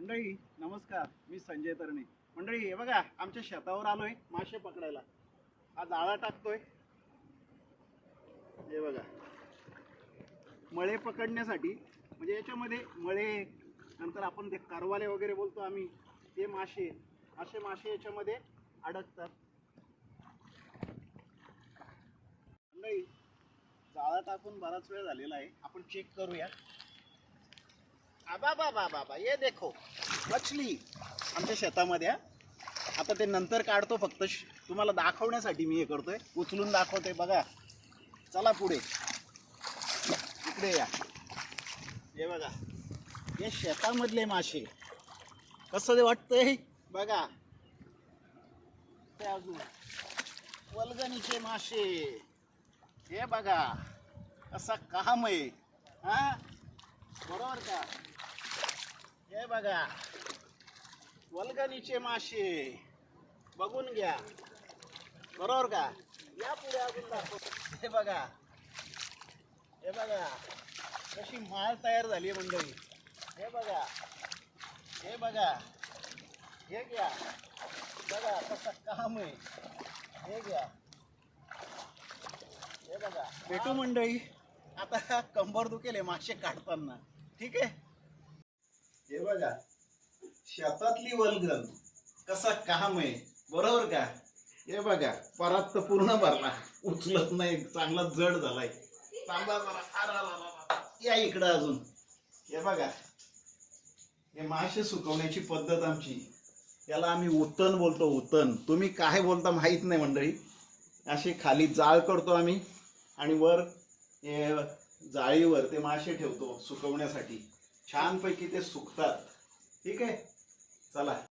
मंडळी नमस्कार, मी संजय तरणे. मंडळी हे बघा, आमच्या शेतावर आलोय मासे पकडायला. हा जाळा टाकतोय. हे बघा, मळे पकडण्यासाठी, म्हणजे याच्यामध्ये मळे, नंतर आपण ते कारवाले वगैरे बोलतो आम्ही, ते मासे, असे मासे याच्यामध्ये अडकतात. मंडळी जाळा टाकून बराच वेळ झालेला आहे, आपण चेक करूया. बाबा बाबा बाबा, ये देखो मछली आमच्या शेतामध्ये. आता ते नंतर काढतो, फक्त तुम्हाला दाखवण्यासाठी मी हे करतोय, उचलून दाखवतोय. बघा, चला पुढे, इकडे या. हे बघा, हे शेतामधले मासे, कसं ते वाटतंय बघा. ते अजून वल्गणीचे मासे, हे बघा असं काम आहे. हा, बरोबर का? हे बघा, वल्गणीचे मासे, बघून घ्या, बरोबर का? या पुढे अजून दाखव. हे बघा, हे बघा कशी माळ तयार झाली आहे मंडळी. हे बघा, हे बघा, हे घ्या, बघा कसं काम आहे. हे घ्या, हे बघा. भेटू मंडळी, आता कंबर दुखेल मासे काढताना, ठीक आहे? हे बघा, शेतातली वल्गन, कसा काम आहे, बरोबर का? हे बघा, परात तर पूर्ण भरला, उचलत नाही, चांगला जड झालाय. तांबा जरा, या इकडं अजून. हे बघा, हे मासे सुकवण्याची पद्धत आमची, याला आम्ही उतन बोलतो. उतन, तुम्ही काय बोलता माहित नाही मंडळी. असे खाली जाळ करतो आम्ही, आणि वर हे जाळीवर ते मासे ठेवतो सुकवण्यासाठी. छानपैकी ते सुकतात, ठीक आहे? चला.